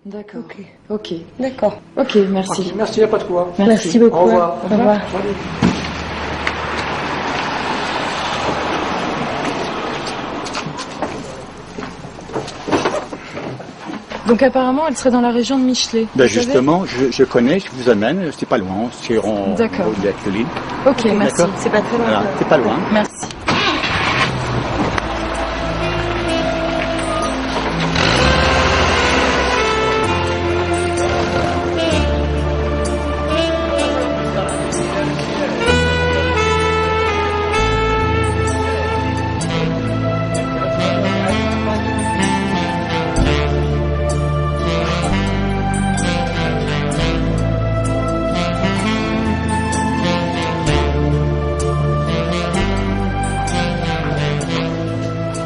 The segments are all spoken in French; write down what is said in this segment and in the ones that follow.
D'accord. Ok. Ok. D'accord. Ok, merci. Ok, merci, il n'y a pas de quoi. Merci beaucoup. Au revoir. Au revoir. Salut. Donc apparemment, elle serait dans la région de Michelet. Ben vous savez justement, je connais, je vous amène, c'est pas loin, c'est en D'accord. haut de la colline. Ok, merci. D'accord. C'est pas très loin. Voilà, c'est pas loin. Merci.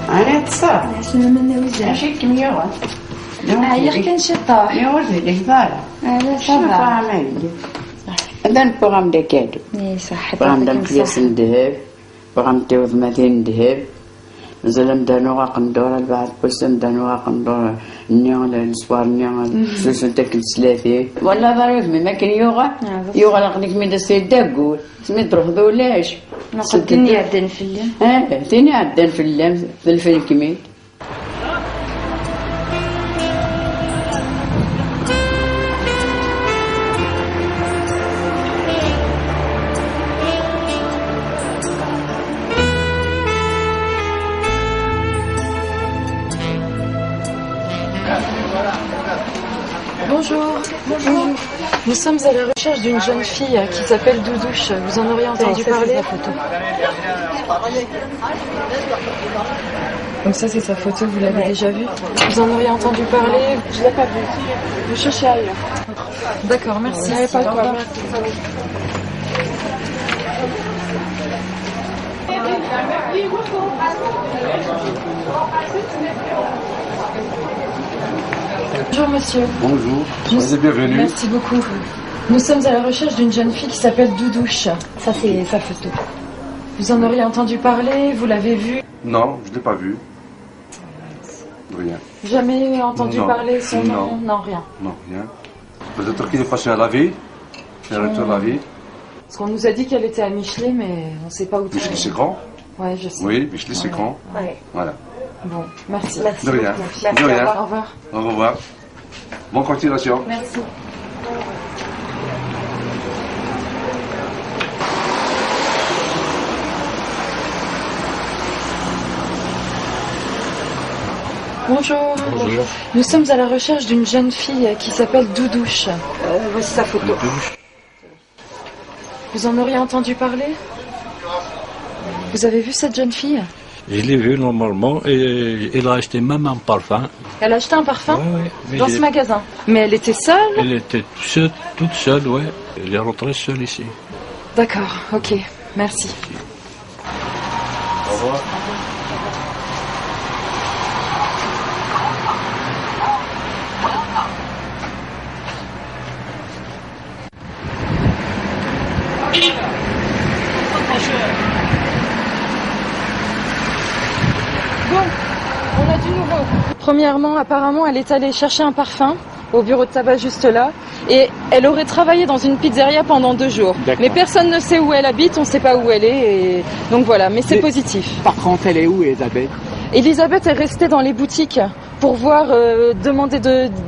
أنا اتصال شنو من وجه؟ أشك ميوة يحكي شطاح. يوزي الإخبار لا شنو صباح. فاهمين هذا البروغرام ده كادو اي صح. بروغرام ده مكليس ندهب بروغرام توز مدين ندهب زلم دانوغا قندورة بعد بسن دانوغا قندورة نيون السوار نيون سوسن تاكل سلافي ولا ضروري ما كان يوغا يوغا لقنك من السيد داقول سميت تروح ذولاش نقد كني عدن في الليل. تاني عدن في اللام في الفيلم كميت Bonjour. Bonjour. Nous sommes à la recherche d'une jeune fille qui s'appelle Doudouche. Vous en auriez entendu parler? Donc ça c'est sa photo, vous l'avez déjà vue? Vous en auriez entendu parler? Je l'ai pas vu. Vous cherchez ailleurs. D'accord, merci. Pas de Au revoir. quoi. Bonjour monsieur. Bonjour, Nous- soyez bienvenue. Merci beaucoup. Nous sommes à la recherche d'une jeune fille qui s'appelle Doudouche. Ça c'est sa photo. Vous en auriez entendu parler? Vous l'avez vue? Non, je ne l'ai pas vu. Rien. Jamais entendu Non. parler son nom? Non. Non, rien. Non, rien. Peut-être qu'il est passé à la vie. Il est retourné à la vie. Parce qu'on nous a dit qu'elle était à Michelet, mais on ne sait pas où Michelet, c'est grand. Ouais, je sais. Oui, Michelet, c'est grand. Ouais. Voilà. Bon, merci. De rien. Merci, De au rien. Au revoir. Au revoir. Bonne continuation. Merci. Bonjour. Bonjour. Nous sommes à la recherche d'une jeune fille qui s'appelle Doudouche. Voici sa photo. Vous en auriez entendu parler? Vous avez vu cette jeune fille? Je l'ai vu normalement et elle a acheté même un parfum. Elle a acheté un parfum Ouais, mais dans ce magasin. Mais elle était seule? elle était toute seule, ouais. Elle est rentrée seule ici. D'accord, ok. Merci. Au revoir. Bon, on a du nouveau. Premièrement, apparemment, elle est allée chercher un parfum au bureau de tabac juste là. Et elle aurait travaillé dans une pizzeria pendant 2 jours. D'accord. Mais personne ne sait où elle habite, on ne sait pas où elle est. Et... Donc voilà, mais c'est Mais- positif. Par contre, elle est où, Elisabeth? Elisabeth est restée dans les boutiques pour voir, demander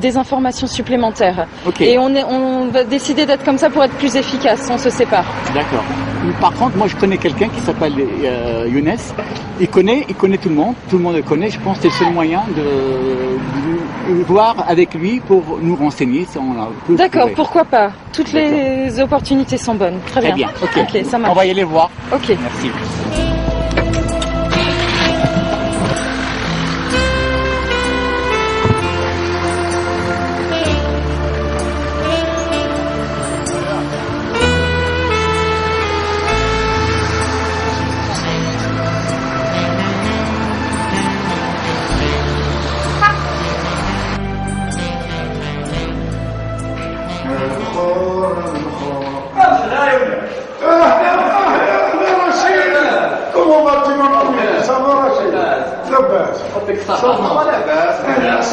des informations supplémentaires. Ok. Et on va décider d'être comme ça pour être plus efficace, on se sépare. D'accord. Par contre, moi, je connais quelqu'un qui s'appelle Younes. Il connaît tout le monde le connaît. Je pense que c'est le seul moyen de voir avec lui pour nous renseigner. Si on peut D'accord, trouver. pourquoi pas. Toutes les opportunités sont bonnes. Très Très bien. bien. Ok. ça On marche. va y aller voir. Ok. Merci. لاباس يعطيك الصحة. لاباس.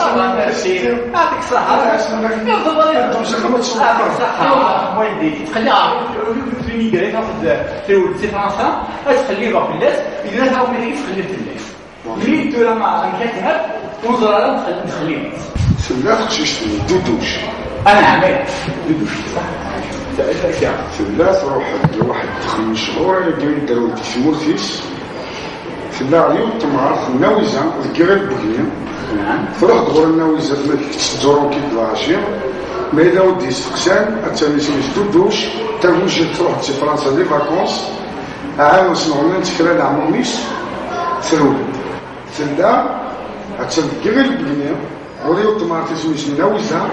ماشي. يعطيك الصحة. يعطيك الصحة. ولدي تخليها في الميغري في ولد في فرنسا تخليه يروح في الناس إذا نهار ملي تخليه في الناس. ملي تولى مع نكتب ونظر على نخليه. سلا خشيشتني دودوش. أنا عملت دودوش صح. سلا تروح لواحد 5 شهور قال داروا تيسمورتيس سلا عليو تمعرف الناويزة الكغير بقنية تروح دغور الناويزة تملك تدورو كي العشية ما إذا ودي سقسان أتاني سميت دودوش تنوجد تروح تي فرنسا دي فاكونس عام سنغنى تكرا لعموميس ثرولد سلا أتان الكغير بقنية وريو تمعرف سميت الناويزة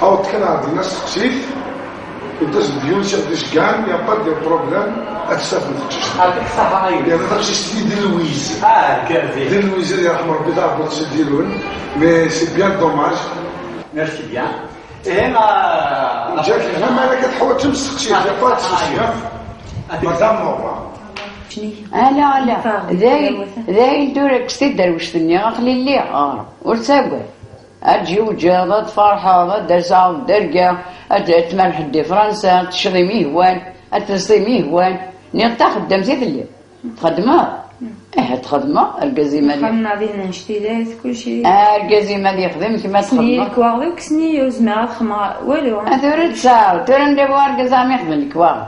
أو تكرا عند الناس تقسيف وداز الفيولسي عنديش كاع يا با دي بروبليم أتساف نتخشيش يعطيك الصحة. يعني نتخشيش ديال لويز كافي. ديال لويز اللي يرحم ربي تاع بلاصة ديالون مي سي بيان دوماج. ميرسي بيان. هنا جاك الهم أنا كتحاول تمسك يا با تسقسي مدام نورا. لا ذاي دورك ستي دروشت النيا خلي اللي ورتساقل أجي وجاضة فرحة درسا ودرقة أتمرح دي فرنسا تشغي ميهوان أتفصي ميهوان نيطا خدام سيد الليل تخدمها تخدمها القزيمة دي خدمنا بين نشتيلات كل شيء القزيمة دي خدم كما سني تخدمها الكواغ وكسني وزمع خما والو أثورت ساعة ترى ندوي القزام يخدم الكواغ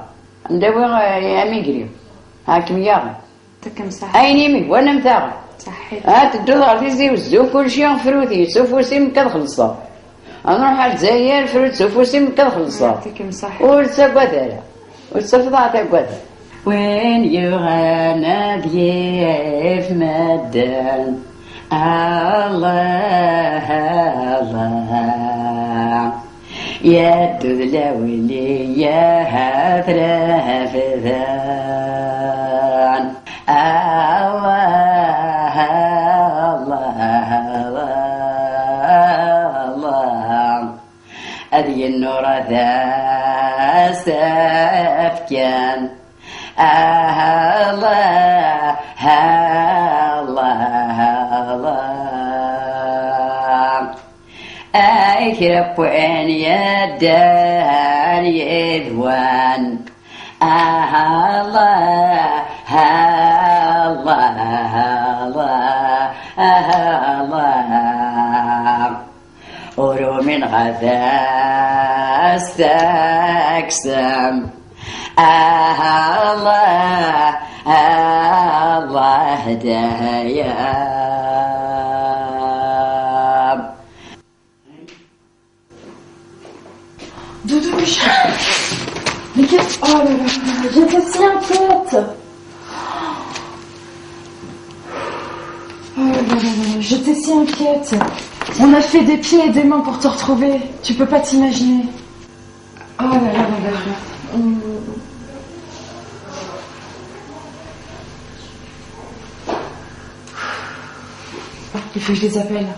ندوي أميقريو هاكم ياغي تكم صح أيني ميهوان مثاغي صحيت تدوض فيزي وزو كل شيء فروتي سوفوسي مكاد خلصها نروح على الجزائر فروت سوفوسي مكاد خلصها يعطيكم صح ورتساقوا ثارا ورتسافضا تاقوا وين يغانا ضيف مدان الله الله يا دولي يا هذرا فذان الله الله هذه النور ذا سافكان الله الله أكرب وين يدان يذوان الله الله ورو من غدا استقسم الله هدايا Doudouche. Mais qu'est-ce... Oh là là, j'étais si inquiète. Oh là là là, j'étais si inquiète. On a fait des pieds et des mains pour te retrouver. Tu peux pas t'imaginer. Oh là là là là là. Il faut que je les appelle.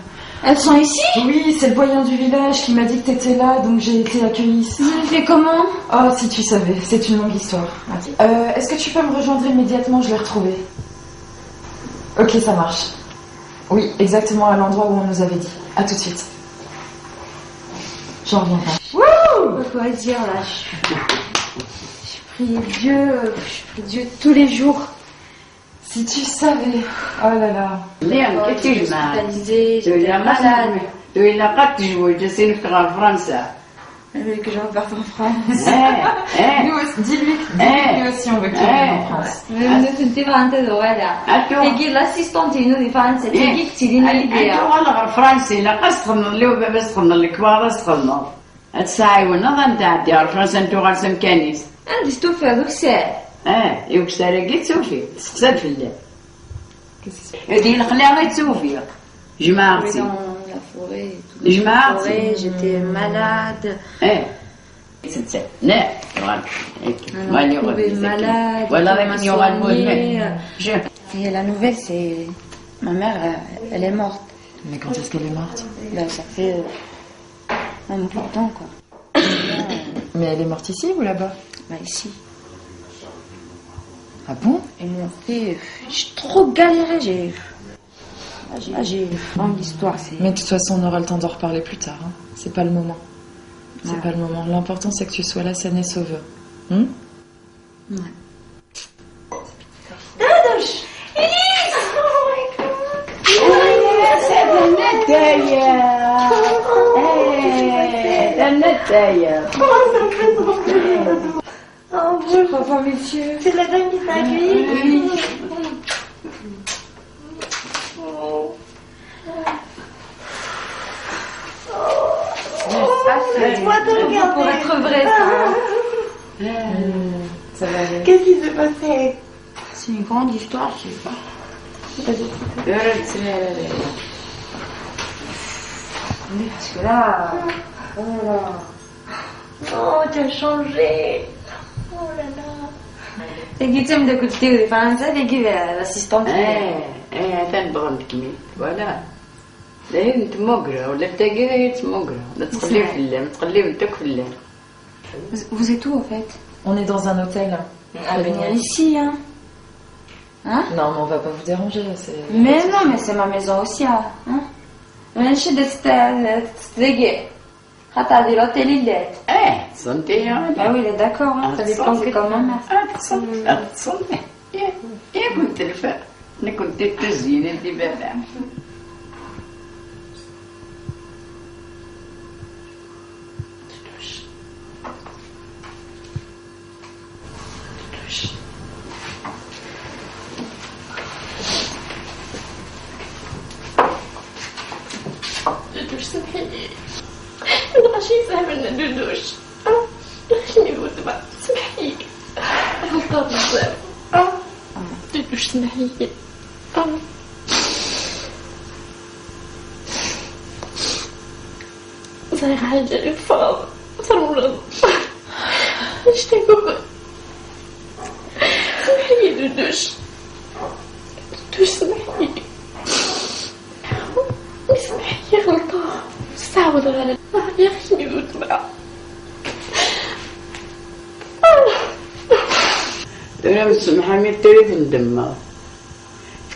Elles sont ici? Oui, c'est le voyant du village qui m'a dit que t'étais là, donc j'ai été accueillie. Vous avez fait comment? Oh, si tu savais, c'est une longue histoire. Est-ce que tu peux me rejoindre immédiatement? Je l'ai retrouvé. Ok, ça marche. Oui, exactement à l'endroit où on nous avait dit. À tout de suite. J'en reviens pas. Wouh! Quoi dire là? Je prie Dieu tous les jours. Si tu savais. Oh là là. اليوم كي تجمع Hospitalisée, تقول j'étais لها malade. مثلا تقول لها قد تجوز جالسين في فرنسا Elle veut que je reparte en France. Nous aussi, dis-lui aussi on veut que tu viennes en France. كنت فانت ولا تيجي l'assistantino di Francia تيجي تديني انتو والله الفرنسي لا قصخن اللي بس خن الكبار استخدموا الساعي والنظام تاع ديال فرنسا انتو غارسم كانيس عندي ستوفي هذوك الساعة يوك سارقيت سوفي تسقسد في الله هذه الخلاعة يتسوفي جماعتي جماعتي j'étais malade. لا ماني malade. ولا راك يغلبون Et la nouvelle c'est ma mère elle est morte. Mais quand est-ce qu'elle est morte? Ben ça fait un bout de temps quoi. Mais elle est morte ici ou là-bas? Bah ici. Ah bon? Ils m'ont fait... J'ai trop galéré, J'ai une longue histoire. Mais de toute façon, on aura le temps d'en reparler plus tard. Hein. C'est pas le moment. C'est pas le moment. L'important, c'est que tu sois là, saine et sauve. Ouais. Oh, Bonjour, messieurs. c'est la dame qui t'a accueilli? Oui. Laisse-moi te regarder. Pour être vrai, ça. Ça va aller. Qu'est-ce qui s'est passé? C'est une grande histoire, je sais pas. Oui, parce que là... Oh là là. Oh, tu as changé. Oh là là. تجي تمدك وتديري فرنسا تجي الاسيستانت. تنبغى نكمل فوالا. لا هي تموقرة ولا تلاقيها هي تموقرة لا تقلي في اللام تقلي بنتك في اللام. Vous êtes où en fait? On est dans un hôtel. À venir ici, hein? Hein? Non, mais on va pas vous déranger. Mais non, mais c'est ma maison aussi, hein? ماشي تستلقي حتى هذه l'hôtel il est. صنتي Ah oui, il est d'accord, hein? Ça dépend que quand même. تصنتي يا كنت الفا انا كنت تزيين انت بابا. سامحيني الغشي سامحنا دودوش خليني نوضع سامحيني غلطات بزاف دودوش سامحيني صاير حاجة الفاض صار مرض نشتاقوك سامحيني دودوش سامحيني سامحيني غلطة استعوض على يا أخي نوضع انا مسمحه مي تريد ندمر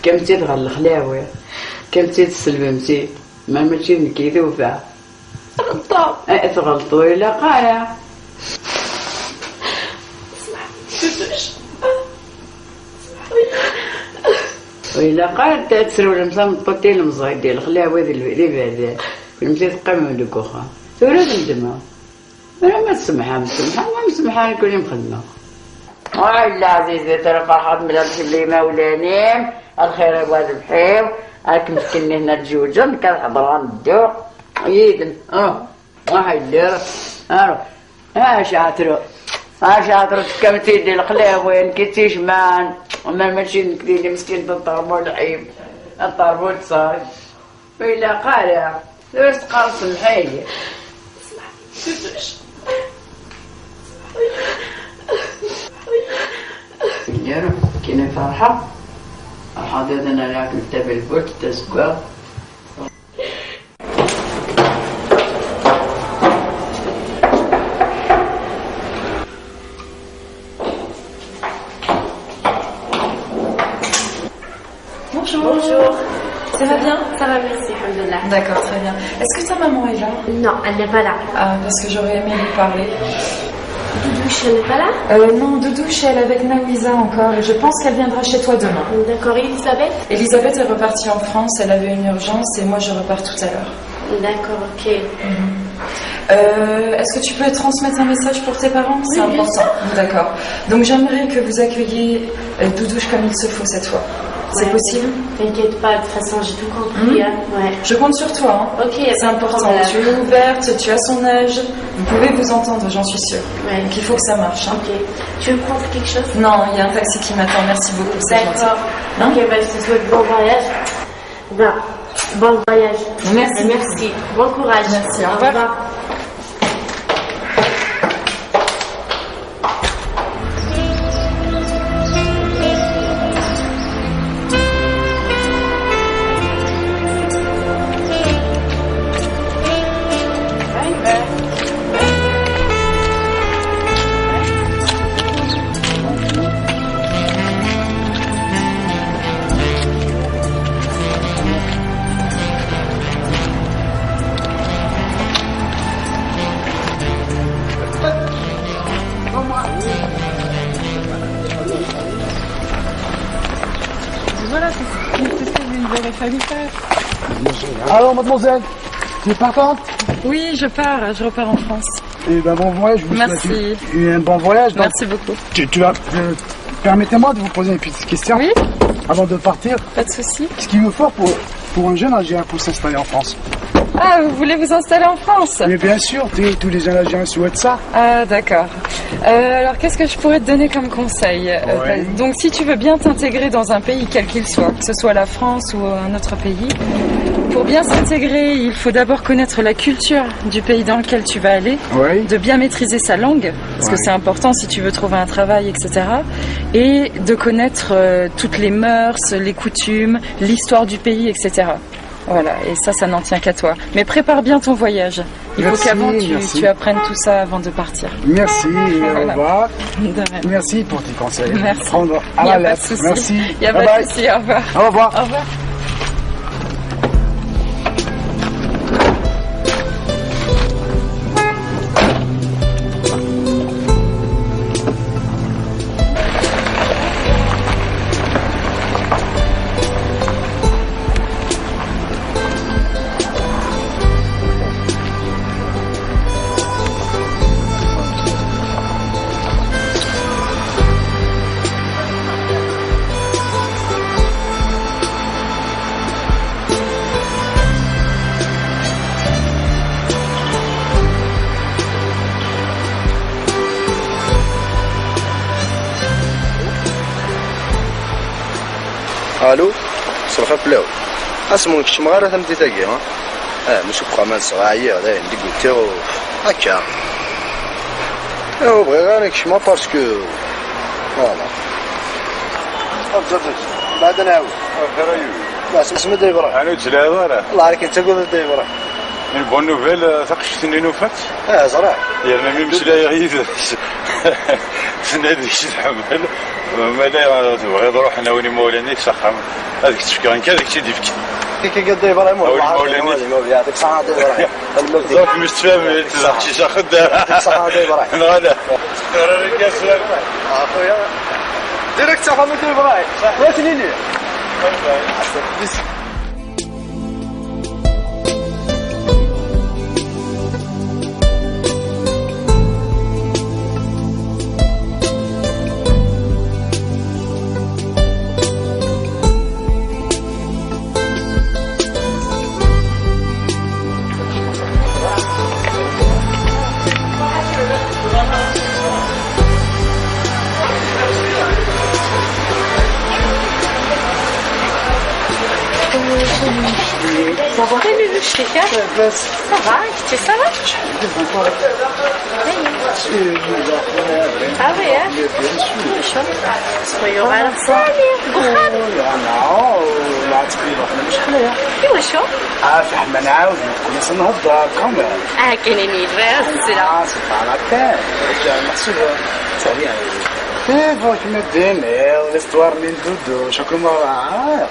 كم تدغى الخلاوي كم تسلمتي ما ماشي نكيذوفا غلطة تغلطوا الى قارع دودوش وإلا قارع تسرو المصام طوتي المصايد ديال الخلاوي ذي بعدا المسيت قام لك واخا تريد ندمر انا ما تسمحها ما مسمحها كل يوم خدمه. والله عزيزي ترى فرحات من الشبلي مولانيم الخير يبغى البحيم راك مسكني هنا الجوجن كان حضران الدوق يدن واحد دير شاطرو شاطرو كمتي ديال الخلاوين كيتيش مان وما ماشي نكدي مسكين الطربو الحيم الطربو تصاج وإلا قارع واش تقال سمحيلي نديرو كاين فرحة الحضيض انا راك نتابع البوت تسكوا. Bonjour. Ça va bien? Ça va, merci, alhamdoulilah. D'accord, très bien. Est-ce que ta maman est là? Non, elle n'est pas là. Ah, parce que j'aurais aimé lui parler. Doudouche, elle n'est pas là? Non, Doudouche, elle est avec Naouisa encore et je pense qu'elle viendra chez toi demain. D'accord, Elisabeth? Elisabeth est repartie en France, elle avait une urgence et moi je repars tout à l'heure. D'accord, ok. Est-ce que tu peux transmettre un message pour tes parents? C'est Oui, bien important. D'accord. Donc j'aimerais que vous accueilliez Doudouche comme il se faut cette fois. C'est Ouais, possible? T'inquiète pas, de toute façon, j'ai tout compris. Hein. Ouais. Je compte sur toi. Hein. Ok, y a C'est pas de important. problème. Tu es ouverte, tu as son âge. Vous pouvez vous entendre, j'en suis sûre. Ouais. Donc il faut que ça marche. Hein. Ok. Tu veux prendre quelque chose? Non, il y a un taxi qui m'attend. Merci beaucoup. C'est gentil. D'accord. Ok, bah, je te souhaite bon voyage. Ben, bon voyage. Merci. Merci. Bon courage. Merci. Au revoir. Alors, mademoiselle, tu es partante? Oui, je repars en France. Eh ben, bon voyage, je vous Merci. souhaite un bon voyage. Donc, Merci beaucoup. permettez-moi de vous poser une petite question. Oui, Avant de partir, pas de souci. ce qu'il me faut pour un jeune Algérien pour s'installer en France? Ah, vous voulez vous installer en France? Mais bien sûr, tous les jeunes Algériens souhaitent ça. Ah, d'accord. Alors, qu'est-ce que je pourrais te donner comme conseil? Donc, si tu veux bien t'intégrer dans un pays quel qu'il soit, que ce soit la France ou un autre pays, pour bien s'intégrer, il faut d'abord connaître la culture du pays dans lequel tu vas aller, Oui. de bien maîtriser sa langue, parce que c'est important si tu veux trouver un travail, etc. Et de connaître toutes les mœurs, les coutumes, l'histoire du pays, etc. Voilà, et ça n'en tient qu'à toi. Mais prépare bien ton voyage. Il faut qu'avant tu apprennes tout ça avant de partir. Merci, au revoir. De même. Merci pour tes conseils. Merci. Prendre à Il n'y la a pas de lettre. souci. Merci. Il n'y a Bye pas bye. de souci. Au revoir. Au revoir. Au revoir. الو صرفه بلاو اسمونك شمغاره ثمتي تاقي ماشي بقى ما صغايا هذا عندي قلت هكا بغي غير نكشما باسكو فوالا بعد نعاود لا اسمه دايبرا انا تلاوه راه الله عليك انت قول دايبرا من بون نوفيل ثقشتني نوفات صراحه يعني ما مش لا يغيث سنادي شي الحمل ما لا تبغي نروح انا وني مولاني سخم هذيك تفكر انك هذيك تي ديفك كي قد دايبرا مولاني يعطيك الصحه دايبرا صافي مش تفهم شي شاخد الصحه دايبرا لا راه كاس اخويا ديريكت صافي دايبرا واتني لي Salut le chien. Ça va? Tu ça va? Ah oui, hein? صغير على صالح بخار. لا تقريبا احنا مش خليه. ايوا شو؟ في حنا نعاود كنا نهضر كامل. كاينين يدفع السلعة. سبحان الله. رجع محسوب سريع. كيف كنا دينا l'histoire من دودو شكون ما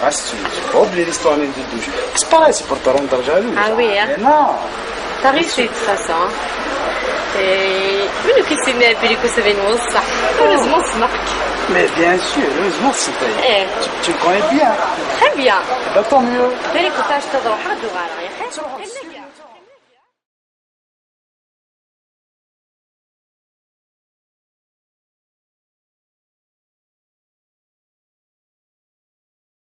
غاستي اوبلي l'histoire من دودو c'est pareil c'est pour te rendre jaloux. Ah oui, hein? Non. T'as réussi de toute façon. منو كيسميها بليكو سبين وصح heureusement c'est marque. Mais bien sûr, heureusement c'est ايه tu le connais bien. très bien. Bah tant mieux. بليكو تاش تضرب حد وغير يا اخي.